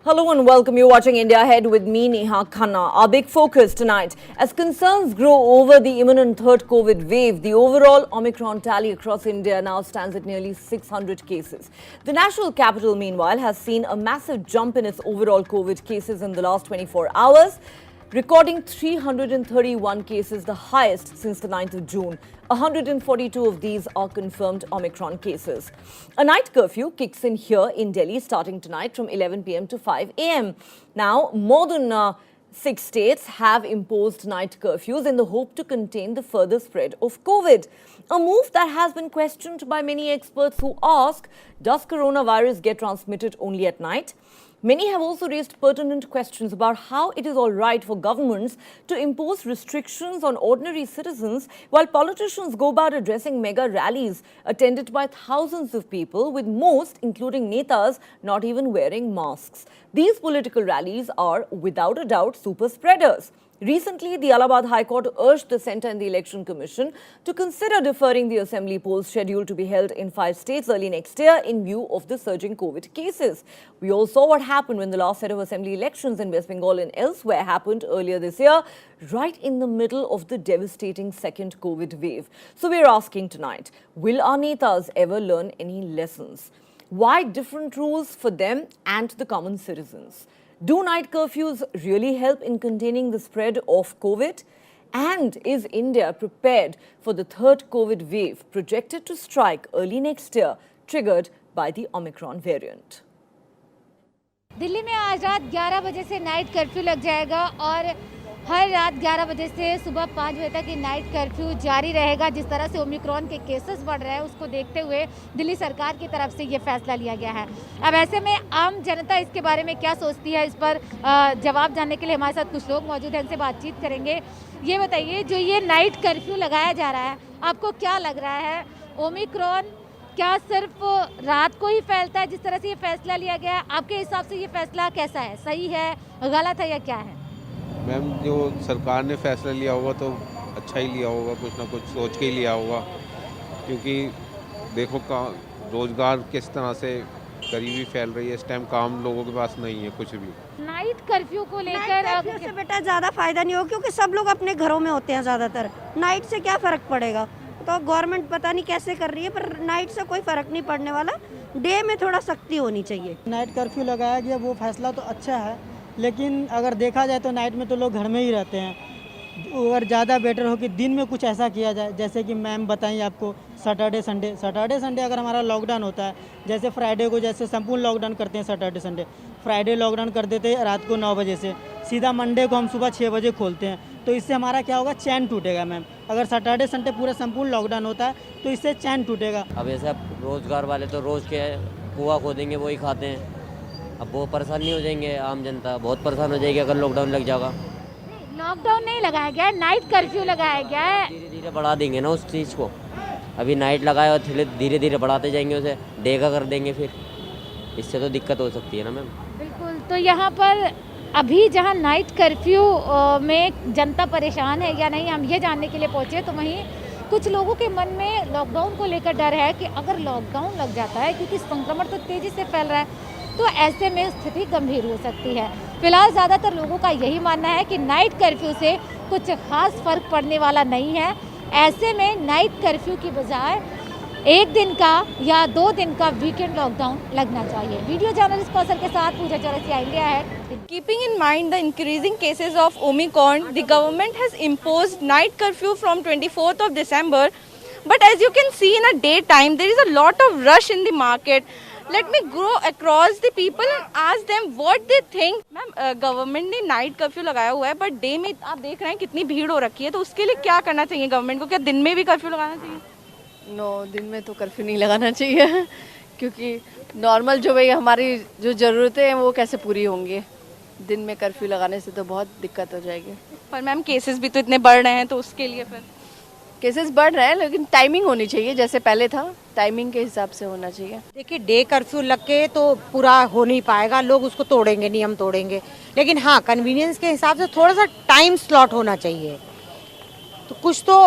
Hello and welcome. You're watching India Ahead with me, Neha Khanna. Our big focus tonight, as concerns grow over the imminent third COVID wave, the overall Omicron tally across India now stands at nearly 600 cases. The national capital, meanwhile, has seen a massive jump in its overall COVID cases in the last 24 hours, recording 331 cases, the highest since the 9th of June. 142 of these are confirmed Omicron cases. A night curfew kicks in here in Delhi starting tonight from 11 p.m. to 5 a.m. Now, more than 6 states have imposed night curfews in the hope to contain the further spread of COVID. A move that has been questioned by many experts who ask, does coronavirus get transmitted only at night? Many have also raised pertinent questions about how it is all right for governments to impose restrictions on ordinary citizens while politicians go about addressing mega rallies attended by thousands of people, with most, including netas, not even wearing masks. These political rallies are, without a doubt, super spreaders. Recently, the Allahabad High Court urged the Centre and the Election Commission to consider deferring the assembly polls scheduled to be held in 5 states early next year in view of the surging COVID cases. We all saw what happened when the last set of assembly elections in West Bengal and elsewhere happened earlier this year, right in the middle of the devastating second COVID wave. So we're asking tonight, will our netas ever learn any lessons? Why different rules for them and the common citizens? Do night curfews really help in containing the spread of COVID? And is India prepared for the third COVID wave projected to strike early next year, triggered by the Omicron variant? Delhi में आज रात 11 बजे से night curfew लग जाएगा और हर रात 11 बजे से सुबह 5 बजे तक ये नाइट कर्फ्यू जारी रहेगा। जिस तरह से ओमिक्रॉन के केसेस बढ़ रहे हैं उसको देखते हुए दिल्ली सरकार की तरफ से ये फैसला लिया गया है। अब ऐसे में आम जनता इसके बारे में क्या सोचती है, इस पर जवाब जानने के लिए हमारे साथ कुछ लोग मौजूद हैं, उनसे बातचीत करेंगे। ये बताइए, जो ये नाइट कर्फ्यू लगाया जा रहा है, आपको क्या लग रहा है? ओमिक्रॉन क्या सिर्फ रात को ही फैलता है? जिस तरह से ये फैसला लिया गया है, आपके हिसाब से ये फैसला कैसा है? सही है, गलत है या क्या है? मैम, जो सरकार ने फैसला लिया होगा तो अच्छा ही लिया होगा, कुछ ना कुछ सोच के ही लिया होगा, क्योंकि देखो रोजगार किस तरह से गरीबी फैल रही है। इस टाइम काम लोगों के पास नहीं है कुछ भी। नाइट कर्फ्यू को लेकर से बेटा ज़्यादा फायदा नहीं होगा, क्योंकि सब लोग अपने घरों में होते हैं ज़्यादातर। नाइट से क्या फ़र्क पड़ेगा? तो गवर्नमेंट पता नहीं कैसे कर रही है, पर नाइट से कोई फ़र्क नहीं पड़ने वाला। डे में थोड़ा सख्ती होनी चाहिए। नाइट कर्फ्यू लगाया गया, वो फैसला तो अच्छा है, लेकिन अगर देखा जाए तो नाइट में तो लोग घर में ही रहते हैं। और ज़्यादा बेटर हो कि दिन में कुछ ऐसा किया जाए, जैसे कि मैम बताएं आपको सैटरडे संडे अगर हमारा लॉकडाउन होता है, जैसे फ्राइडे को जैसे संपूर्ण लॉकडाउन करते हैं सैटरडे संडे, फ्राइडे लॉकडाउन कर देते हैं रात को 9 बजे से, सीधा मंडे को हम सुबह 6 बजे खोलते हैं। तो इससे हमारा क्या होगा, चैन टूटेगा मैम। अगर सैटरडे संडे पूरा संपूर्ण लॉकडाउन होता है तो इससे चैन टूटेगा। अब ऐसा रोजगार वाले तो रोज़ के कुआ खोदेंगे वही खाते हैं, अब वो परेशान नहीं हो जाएंगे? आम जनता बहुत परेशान हो जाएगी अगर लॉकडाउन लग जाएगा। लॉकडाउन नहीं लगाया गया है, नाइट कर्फ्यू लगाया गया है। धीरे धीरे बढ़ा देंगे ना उस चीज़ को। अभी नाइट लगाए और धीरे धीरे बढ़ाते जाएंगे, उसे डे का कर देंगे, फिर इससे तो दिक्कत हो सकती है ना मैम। बिल्कुल। तो यहाँ पर अभी जहाँ नाइट कर्फ्यू में जनता परेशान है या नहीं, हम ये जानने के लिए पहुँचे, तो वहीं कुछ लोगों के मन में लॉकडाउन को लेकर डर है कि अगर लॉकडाउन लग जाता है, क्योंकि संक्रमण तो तेज़ी से फैल रहा है, तो ऐसे में स्थिति गंभीर हो सकती है। फिलहाल ज़्यादातर लोगों का यही मानना है कि नाइट कर्फ्यू से कुछ खास फर्क पड़ने वाला नहीं है। ऐसे में नाइट कर्फ्यू की बजाय 1 दिन का या 2 दिन का वीकेंड लॉकडाउन लगना चाहिए। वीडियो जर्नलिस्ट कौशल के साथ पूजा चौरसिया, इंडिया है। Keeping in mind the increasing cases of Omicron, the government has imposed night curfew from 24th of December. But as you can see, in a daytime, there is a lot of rush in the market. Let me go across the people and ask them what they think. Ma'am, government ने night curfew लगाया हुआ है, but day में आप देख रहे हैं कितनी भीड़ हो रखी है, तो उसके लिए क्या करना चाहिए गवर्नमेंट को? क्या दिन में भी कर्फ्यू लगाना चाहिए? नो, दिन में तो कर्फ्यू नहीं लगाना चाहिए, क्योंकि नॉर्मल जो भाई हमारी जो ज़रूरतें हैं वो कैसे पूरी होंगी? दिन में कर्फ्यू लगाने से तो बहुत दिक्कत हो जाएगी। पर मैम, केसेस भी तो इतने बढ़ रहे हैं, तो उसके लिए फिर केसेस बढ़ रहे हैं, लेकिन टाइमिंग होनी चाहिए, जैसे पहले था टाइमिंग के हिसाब से होना चाहिए। देखिए, डे कर्फ्यू लग के तो पूरा हो नहीं पाएगा, लोग उसको तोड़ेंगे, नियम तोड़ेंगे, लेकिन हाँ कन्वीनियंस के हिसाब से थोड़ा सा टाइम स्लॉट होना चाहिए। तो कुछ तो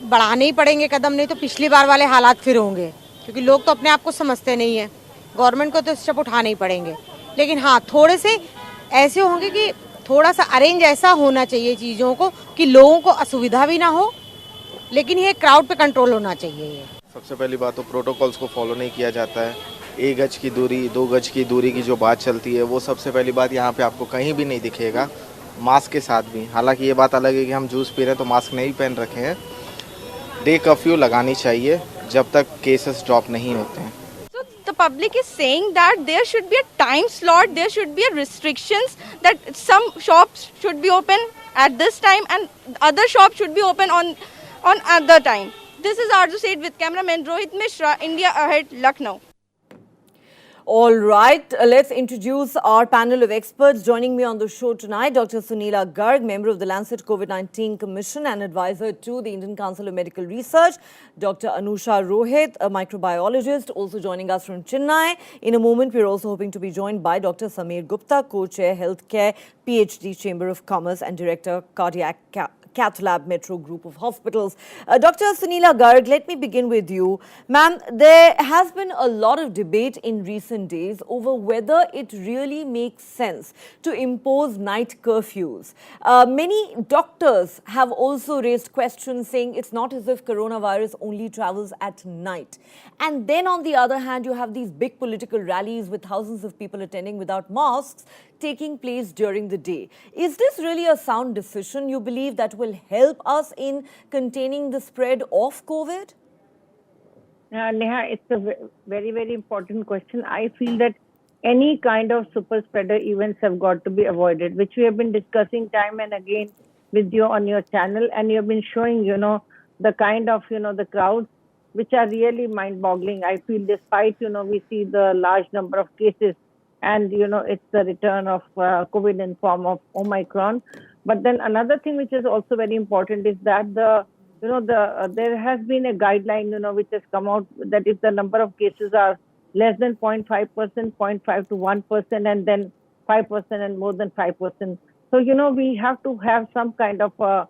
बढ़ाने ही पड़ेंगे कदम, नहीं तो पिछली बार वाले हालात फिर होंगे, क्योंकि लोग तो अपने आप को समझते नहीं है। गवर्नमेंट को तो स्टेप उठाने ही पड़ेंगे। लेकिन हाँ थोड़े से ऐसे होंगे कि थोड़ा सा अरेंज ऐसा होना चाहिए चीज़ों को कि लोगों को असुविधा भी ना हो, लेकिन ये क्राउड पे कंट्रोल होना चाहिए। ये सबसे पहली बात तो प्रोटोकॉल्स को फॉलो नहीं किया जाता है। 1 गज की दूरी, 2 गज की दूरी की जो बात चलती है वो सबसे पहली बात यहाँ पे आपको कहीं भी नहीं दिखेगा, मास्क के साथ भी। हालांकि ये बात अलग है कि हम जूस पी रहे हैं तो मास्क नहीं पहन रखे हैं। डे कर्फ्यू लगानी चाहिए जब तक केसेस ड्रॉप नहीं होते हैं। So the public is saying that there should be a time slot, there should be a restrictions that some shops should be open at this time and other shops should be open on other time. This is Arzu Said with cameraman Rohit Mishra, India Ahead, Lucknow. All right, let's introduce our panel of experts. Joining me on the show tonight, Dr. Sunila Garg, member of the Lancet COVID-19 Commission and advisor to the Indian Council of Medical Research. Dr. Anusha Rohit, a microbiologist, also joining us from Chennai. In a moment, we're also hoping to be joined by Dr. Sameer Gupta, co-chair Healthcare, PhD, Chamber of Commerce and Director, Cardiac Cath Lab Metro Group of Hospitals. Dr. Sunila Garg, let me begin with you. Ma'am, there has been a lot of debate in recent days over whether it really makes sense to impose night curfews. Many doctors have also raised questions saying it's not as if coronavirus only travels at night. And then on the other hand, you have these big political rallies with thousands of people attending without masks taking place during the day. Is this really a sound decision you believe that will help us in containing the spread of COVID? Neha, it's a very, very important question. I feel that any kind of super spreader events have got to be avoided, which we have been discussing time and again with you on your channel. And you have been showing, the kind of, the crowds, which are really mind-boggling. I feel despite, we see the large number of cases and, it's the return of COVID in form of Omicron. But then another thing which is also very important is that there has been a guideline, which has come out that if the number of cases are less than 0.5%, 0.5 to 1%, and then 5% and more than 5%. So, we have to have some kind of, a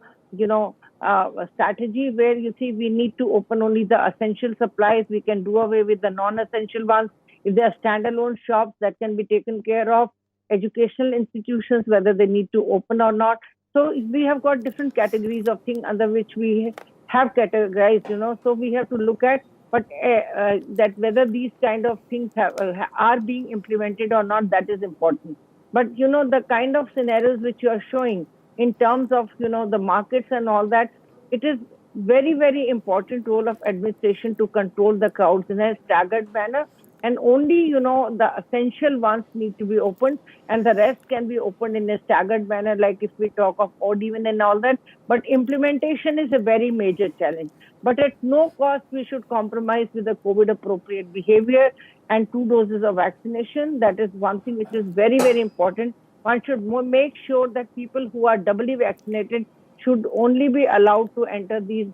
strategy where we need to open only the essential supplies. We can do away with the non-essential ones. If there are standalone shops that can be taken care of, educational institutions, whether they need to open or not. So we have got different categories of things under which we have categorized, so we have to look at that whether these kind of things are being implemented or not, that is important. But, the kind of scenarios which you are showing in terms of, the markets and all that, it is very, very important role of administration to control the crowds in a staggered manner. And only, the essential ones need to be opened and the rest can be opened in a staggered manner, like if we talk of odd even and all that. But implementation is a very major challenge. But at no cost, we should compromise with the COVID appropriate behavior and 2 doses of vaccination. That is one thing which is very, very important. One should make sure that people who are doubly vaccinated should only be allowed to enter these,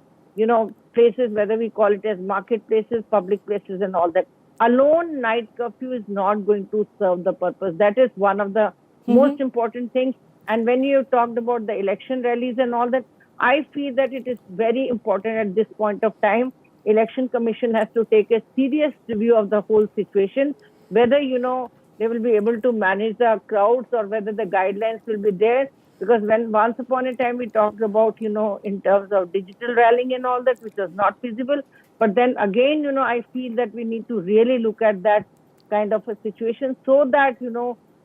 places, whether we call it as marketplaces, public places and all that. Alone night curfew is not going to serve the purpose. That is one of the most important things. And when you talked about the election rallies and all that, I feel that it is very important at this point of time. Election Commission has to take a serious review of the whole situation, whether, they will be able to manage the crowds or whether the guidelines will be there. Because when once upon a time we talked about, in terms of digital rallying and all that, which was not feasible. But then again, I feel that we need to really look at that kind of a situation so that,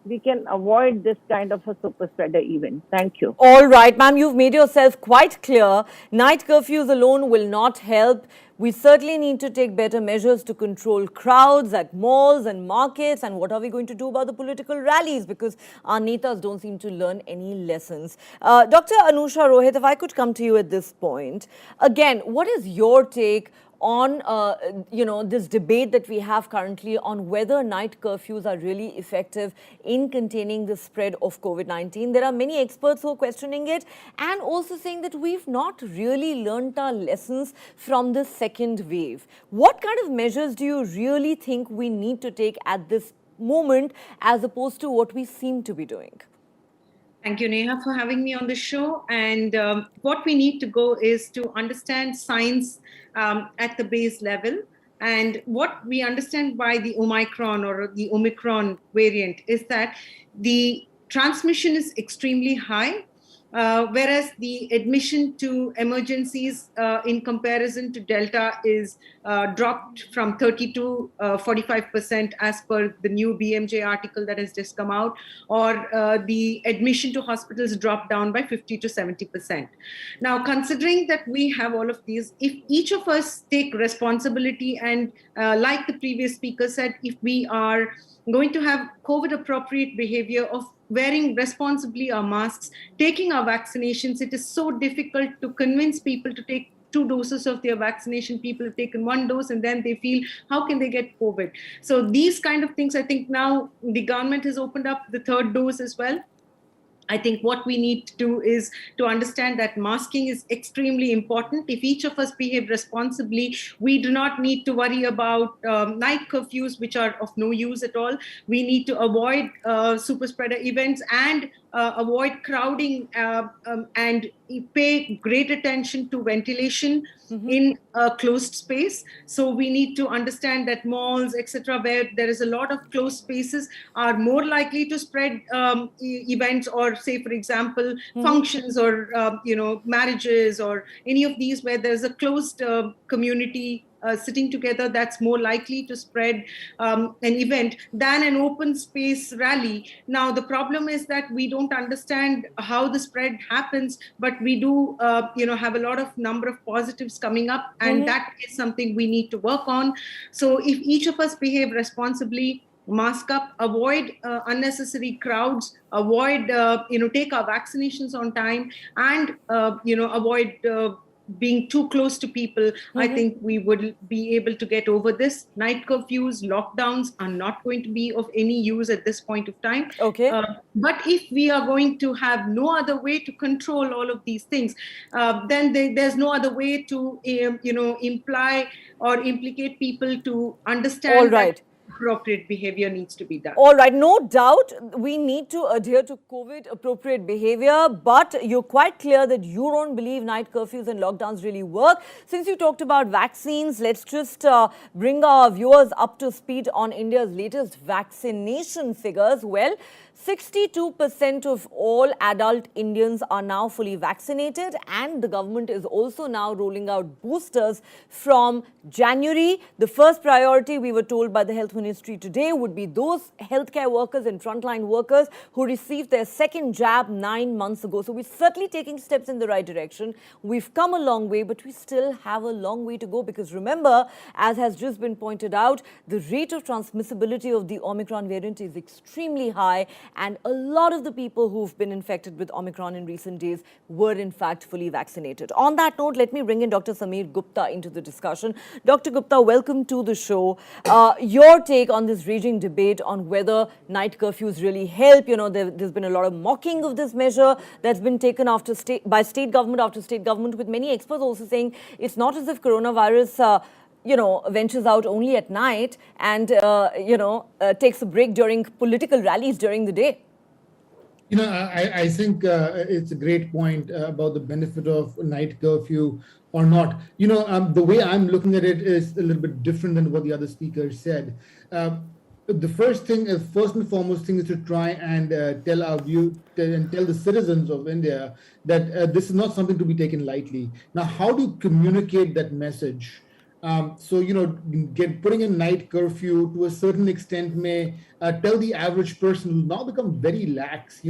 we can avoid this kind of a super spreader event. Thank you. All right, ma'am, you've made yourself quite clear. Night curfews alone will not help. We certainly need to take better measures to control crowds at malls and markets. And what are we going to do about the political rallies? Because our netas don't seem to learn any lessons. Dr. Anusha Rohit, if I could come to you at this point. Again, what is your take on, this debate that we have currently on whether night curfews are really effective in containing the spread of COVID-19. There are many experts who are questioning it and also saying that we've not really learnt our lessons from the second wave. What kind of measures do you really think we need to take at this moment as opposed to what we seem to be doing? Thank you, Neha, for having me on the show. And what we need to go is to understand science at the base level. And what we understand by the Omicron or the Omicron variant is that the transmission is extremely high. Whereas the admission to emergencies in comparison to Delta is dropped from 30 to 45% as per the new BMJ article that has just come out, or the admission to hospitals dropped down by 50 to 70%. Now, considering that we have all of these, if each of us take responsibility and like the previous speaker said, if we are going to have COVID appropriate behavior of wearing responsibly our masks, taking our vaccinations, it is so difficult to convince people to take 2 doses of their vaccination. People have taken 1 dose and then they feel, how can they get COVID? So these kind of things, I think now the government has opened up the 3rd dose as well. I think what we need to do is to understand that masking is extremely important. If each of us behave responsibly, we do not need to worry about night curfews, which are of no use at all. We need to avoid super spreader events and avoid crowding and pay great attention to ventilation in a closed space. So we need to understand that malls, etc., where there is a lot of closed spaces, are more likely to spread events, or say, for example, functions or marriages or any of these where there's a closed community sitting together, that's more likely to spread an event than an open space rally. Now, the problem is that we don't understand how the spread happens, but we do, have a lot of number of positives coming up, and that is something we need to work on. So if each of us behave responsibly, mask up, avoid unnecessary crowds, avoid, take our vaccinations on time, and, avoid being too close to people, I think we would be able to get over this. Night curfews, lockdowns are not going to be of any use at this point of time. Okay. But if we are going to have no other way to control all of these things, then there's no other way to, imply or implicate people to understand All right. that appropriate behavior needs to be done. All right, no doubt we need to adhere to COVID appropriate behavior, but you're quite clear that you don't believe night curfews and lockdowns really work. Since you talked about vaccines, let's just bring our viewers up to speed on India's latest vaccination figures. Well, 62% of all adult Indians are now fully vaccinated, and the government is also now rolling out boosters from January. The first priority, we were told by the Health Ministry today, would be those healthcare workers and frontline workers who received their second jab 9 months ago. So we're certainly taking steps in the right direction. We've come a long way, but we still have a long way to go, because remember, as has just been pointed out, the rate of transmissibility of the Omicron variant is extremely high, and a lot of the people who've been infected with Omicron in recent days were in fact fully vaccinated. On that note, let me bring in Dr. Sameer Gupta into the discussion. Dr. Gupta, welcome to the show. Your take on this raging debate on whether night curfews really help. There's been a lot of mocking of this measure that's been taken by state government after state government, with many experts also saying it's not as if coronavirus ventures out only at night and, takes a break during political rallies during the day. I think it's a great point about the benefit of night curfew or not. The way I'm looking at it is a little bit different than what the other speakers said. The first and foremost thing is to try and tell the citizens of India that this is not something to be taken lightly. Now, how do you communicate that message? Putting a night curfew to a certain extent may tell the average person who's now become very lax.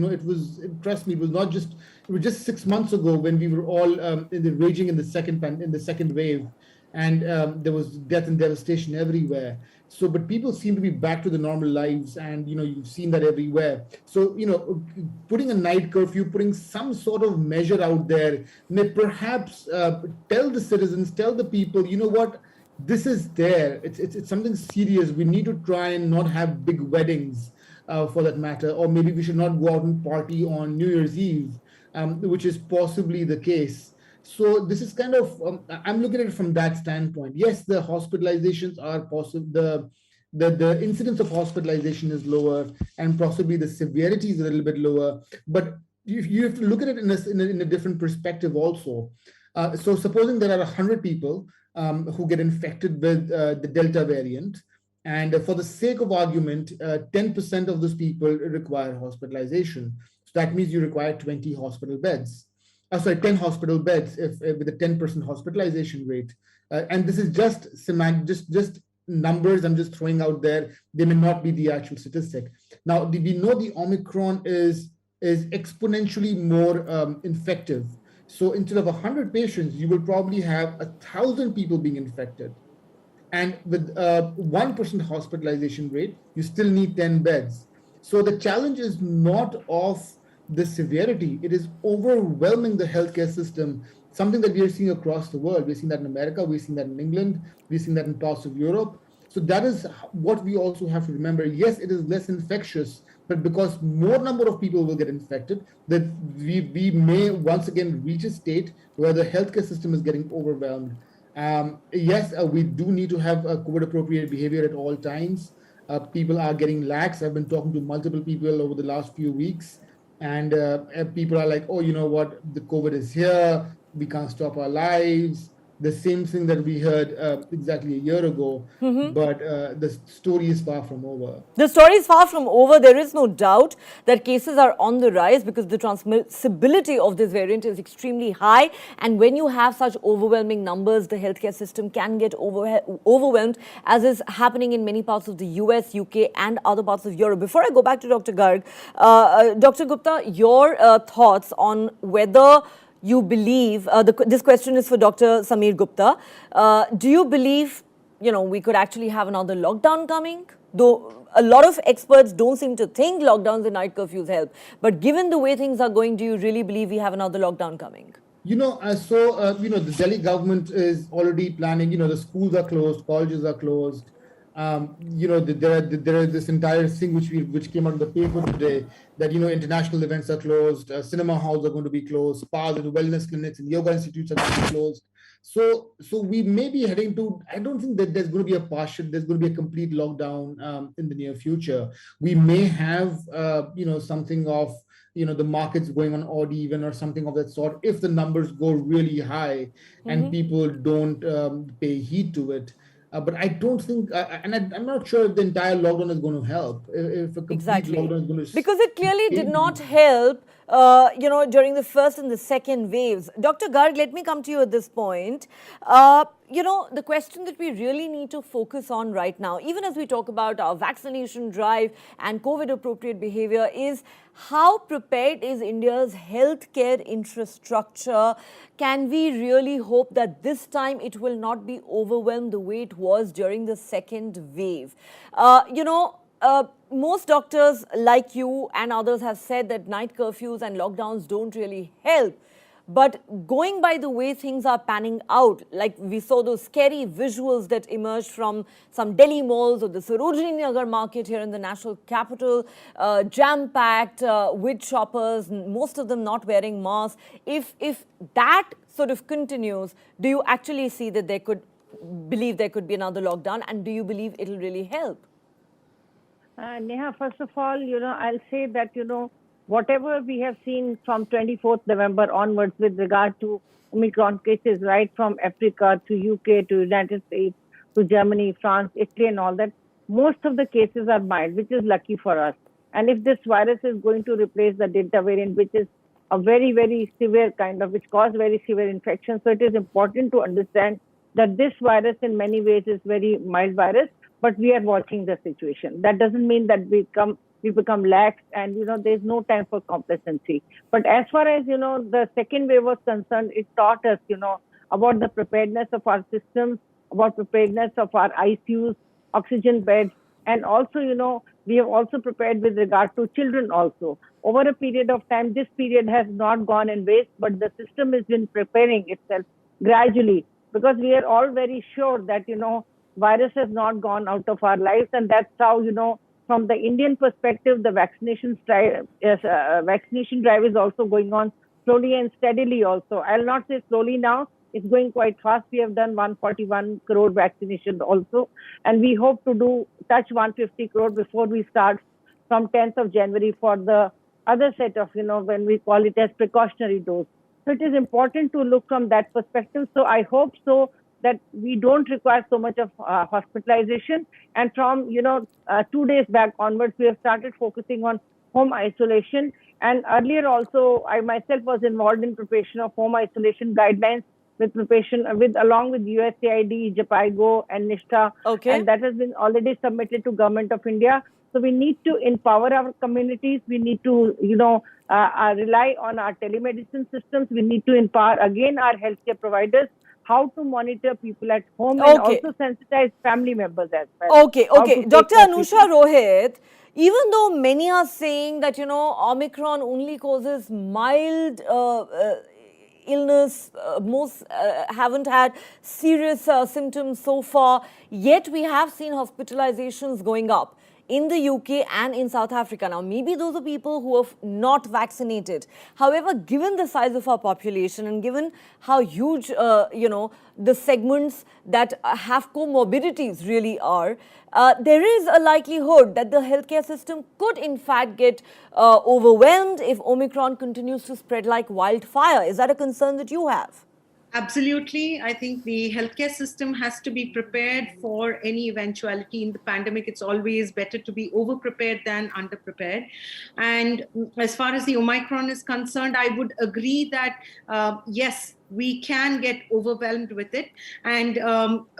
Trust me, it was just 6 months ago when we were all raging in the second wave, and there was death and devastation everywhere. So, but people seem to be back to the normal lives, and you've seen that everywhere. So, putting a night curfew, putting some sort of measure out there may perhaps tell the citizens, tell the people, you know what, this is there. It's something serious. We need to try and not have big weddings, for that matter, or maybe we should not go out and party on New Year's Eve, which is possibly the case. So this is kind of, I'm looking at it from that standpoint. Yes, the hospitalizations are possible. The incidence of hospitalization is lower, and possibly the severity is a little bit lower. But you have to look at it in a different perspective also. So supposing there are 100 people, who get infected with the Delta variant. And for the sake of argument, 10% of those people require hospitalization. So that means you require 20 hospital beds. 10 hospital beds if with a 10% hospitalization rate. And this is just just numbers I'm just throwing out there. They may not be the actual statistic. Now, we know the Omicron is exponentially more infective. So instead of 100 patients, you will probably have 1,000 people being infected. And with 1% hospitalization rate, you still need 10 beds. So the challenge is not of the severity, it is overwhelming the healthcare system, something that we are seeing across the world. We're seeing that in America, we're seeing that in England, we're seeing that in parts of Europe. So that is what we also have to remember. Yes, it is less infectious, but because more number of people will get infected, that we may once again reach a state where the healthcare system is getting overwhelmed. Yes, we do need to have COVID appropriate behavior at all times. People are getting lax. I've been talking to multiple people over the last few weeks, and people are like, oh, you know what, the COVID is here, we can't stop our lives. The same thing that we heard exactly a year ago, but the story is far from over. The story is far from over. There is no doubt that cases are on the rise because the transmissibility of this variant is extremely high. And when you have such overwhelming numbers, the healthcare system can get overwhelmed, as is happening in many parts of the US, UK and other parts of Europe. Before I go back to Dr. Garg, Dr. Gupta, your thoughts on whether you believe, this question is for Dr. Sameer Gupta, do you believe, we could actually have another lockdown coming? Though a lot of experts don't seem to think lockdowns and night curfews help. But given the way things are going, do you really believe we have another lockdown coming? The Delhi government is already planning, the schools are closed, colleges are closed. There is this entire thing which came out in the paper today that international events are closed, cinema halls are going to be closed, spas and wellness clinics and yoga institutes are going to be closed. So we may be heading to, I don't think that there's going to be there's going to be a complete lockdown in the near future. We may have something of the markets going on odd even or something of that sort if the numbers go really high and people don't pay heed to it. But I don't think, I'm not sure if the entire lockdown is going to help. If a complete lockdown is going to... Because it clearly did not help, during the first and the second waves. Dr. Garg, let me come to you at this point. The question that we really need to focus on right now, even as we talk about our vaccination drive and COVID-appropriate behavior, is how prepared is India's healthcare infrastructure? Can we really hope that this time it will not be overwhelmed the way it was during the second wave? Most doctors like you and others have said that night curfews and lockdowns don't really help. But going by the way things are panning out, like we saw those scary visuals that emerged from some Delhi malls or the Sarojini Nagar market here in the national capital, jam-packed with shoppers, most of them not wearing masks. If that sort of continues, do you actually see that there could be another lockdown, and do you believe it'll really help? Neha, first of all, I'll say that, whatever we have seen from 24th November onwards with regard to Omicron cases, right from Africa to UK to United States to Germany, France, Italy and all that, most of the cases are mild, which is lucky for us. And if this virus is going to replace the Delta variant, which is a very, very severe which caused very severe infection. So it is important to understand that this virus in many ways is very mild virus, but we are watching the situation. That doesn't mean that we become lax and, there's no time for complacency. But as far as, the second wave was concerned, it taught us, about the preparedness of our systems, about preparedness of our ICUs, oxygen beds, and also, we have also prepared with regard to children also. Over a period of time, this period has not gone in waste, but the system has been preparing itself gradually because we are all very sure that, virus has not gone out of our lives, and that's how, from the Indian perspective, the vaccination drive is also going on slowly and steadily also. I'll not say slowly now, it's going quite fast. We have done 141 crore vaccinations also, and we hope to touch 150 crore before we start from 10th of January for the other set of, when we call it as precautionary dose. So it is important to look from that perspective. So I hope that we don't require so much of hospitalization. And from 2 days back onwards, we have started focusing on home isolation. And earlier also, I myself was involved in preparation of home isolation guidelines along with USAID, JAPIGO, and NISHTA. Okay. And that has been already submitted to Government of India. So we need to empower our communities. We need to, rely on our telemedicine systems. We need to empower again our healthcare providers how to monitor people at home and Okay. also sensitize family members as well. Okay, How okay. to take Dr. care of Anusha people. Rohit, even though many are saying that, Omicron only causes mild illness, most haven't had serious symptoms so far, yet we have seen hospitalizations going up in the UK and in South Africa. Now, maybe those are people who are not vaccinated. However, given the size of our population and given how huge, the segments that have comorbidities really are, there is a likelihood that the healthcare system could in fact get overwhelmed if Omicron continues to spread like wildfire. Is that a concern that you have? Absolutely. I think the healthcare system has to be prepared for any eventuality in the pandemic. It's always better to be over-prepared than under-prepared. And as far as the Omicron is concerned, I would agree that, yes, we can get overwhelmed with it. And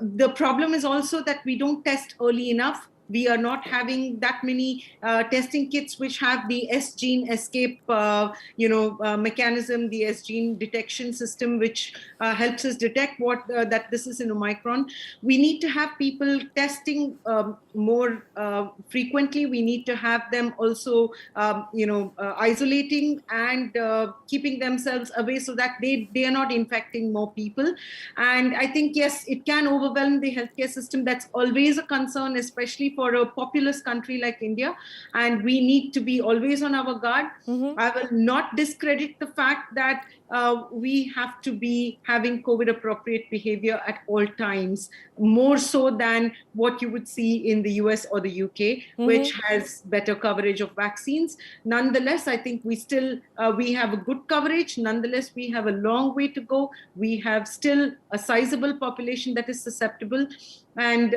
the problem is also that we don't test early enough. We are not having that many testing kits which have the S gene escape, mechanism, the S gene detection system, which helps us detect that this is an Omicron. We need to have people testing more frequently. We need to have them also, isolating and keeping themselves away so that they are not infecting more people. And I think, yes, it can overwhelm the healthcare system. That's always a concern, especially for a populous country like India, and we need to be always on our guard. I will not discredit the fact that we have to be having COVID appropriate behavior at all times, more so than what you would see in the US or the UK, which has better coverage of vaccines. Nonetheless, I think we have a good coverage. Nonetheless, we have a long way to go. We have still a sizable population that is susceptible, and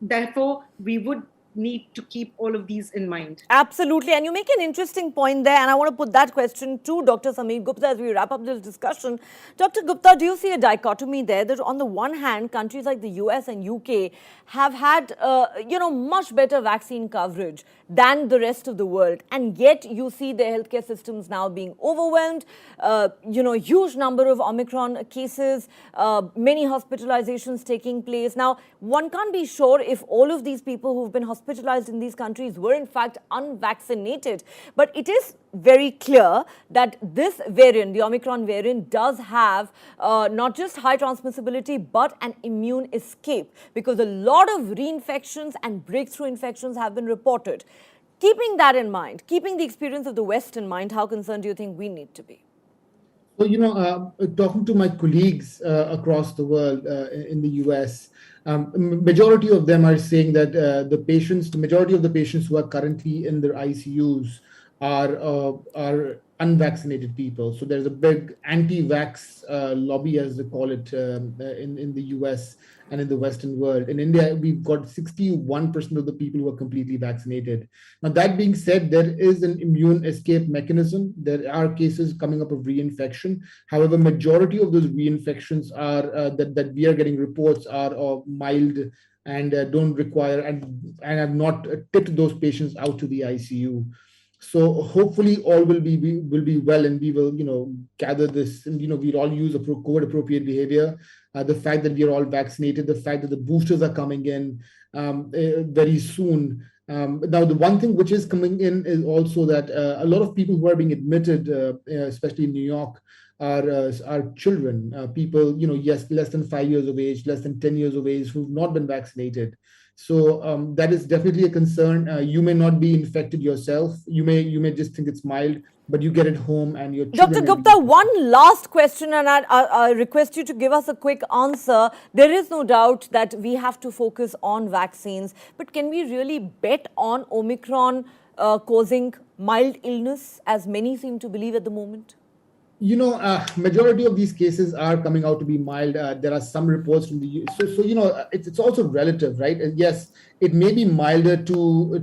therefore we would need to keep all of these in mind. Absolutely. And you make an interesting point there, and I want to put that question to Dr. Sameer Gupta as we wrap up this discussion. Dr. Gupta, do you see a dichotomy there that on the one hand, countries like the US and UK have had, much better vaccine coverage than the rest of the world, and yet you see their healthcare systems now being overwhelmed, huge number of Omicron cases, many hospitalizations taking place. Now, one can't be sure if all of these people who've been hospitalized in these countries were in fact unvaccinated. But it is very clear that this variant, the Omicron variant, does have not just high transmissibility but an immune escape, because a lot of reinfections and breakthrough infections have been reported. Keeping that in mind, keeping the experience of the West in mind, how concerned do you think we need to be? So, talking to my colleagues across the world in the US, majority of them are saying that the majority of the patients who are currently in their ICUs are unvaccinated people. So there's a big anti-vax lobby, as they call it, in the US and in the Western world. In India, we've got 61% of the people who are completely vaccinated. Now, that being said, there is an immune escape mechanism. There are cases coming up of reinfection. However, majority of those reinfections are that we are getting reports are mild and don't require and have not tipped those patients out to the ICU. So hopefully all will be well, and we will gather this, and we'll all use COVID appropriate behavior. The fact that we are all vaccinated, the fact that the boosters are coming in very soon. Now, the one thing which is coming in is also that a lot of people who are being admitted, especially in New York, are children, people less than 5 years of age, less than 10 years of age, who've not been vaccinated. So that is definitely a concern. You may not be infected yourself. You may just think it's mild, but you get it home and your children. Dr. Gupta, one last question, and I request you to give us a quick answer. There is no doubt that we have to focus on vaccines, but can we really bet on Omicron causing mild illness, as many seem to believe at the moment? Majority of these cases are coming out to be mild. There are some reports from the it's also relative, right? And yes, it may be milder to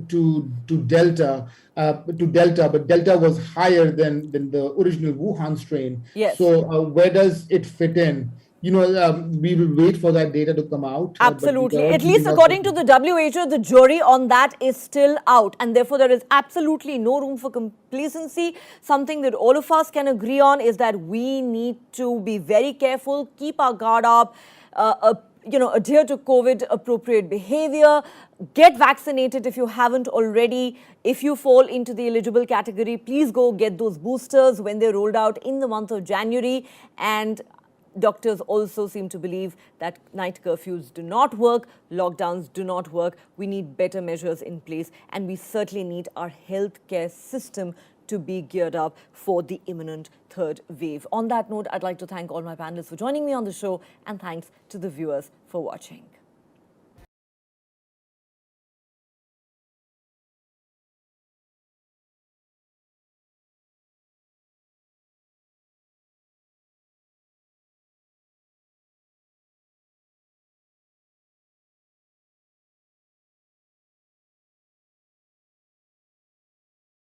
Delta, but Delta was higher than the original Wuhan strain. Yes. So where does it fit in? We will wait for that data to come out. Absolutely. At least according to the WHO, the jury on that is still out. And therefore, there is absolutely no room for complacency. Something that all of us can agree on is that we need to be very careful, keep our guard up, adhere to COVID appropriate behavior, get vaccinated if you haven't already. If you fall into the eligible category, please go get those boosters when they're rolled out in the month of January. And doctors also seem to believe that night curfews do not work, lockdowns do not work. We need better measures in place, and we certainly need our healthcare system to be geared up for the imminent third wave. On that note, I'd like to thank all my panelists for joining me on the show, and thanks to the viewers for watching.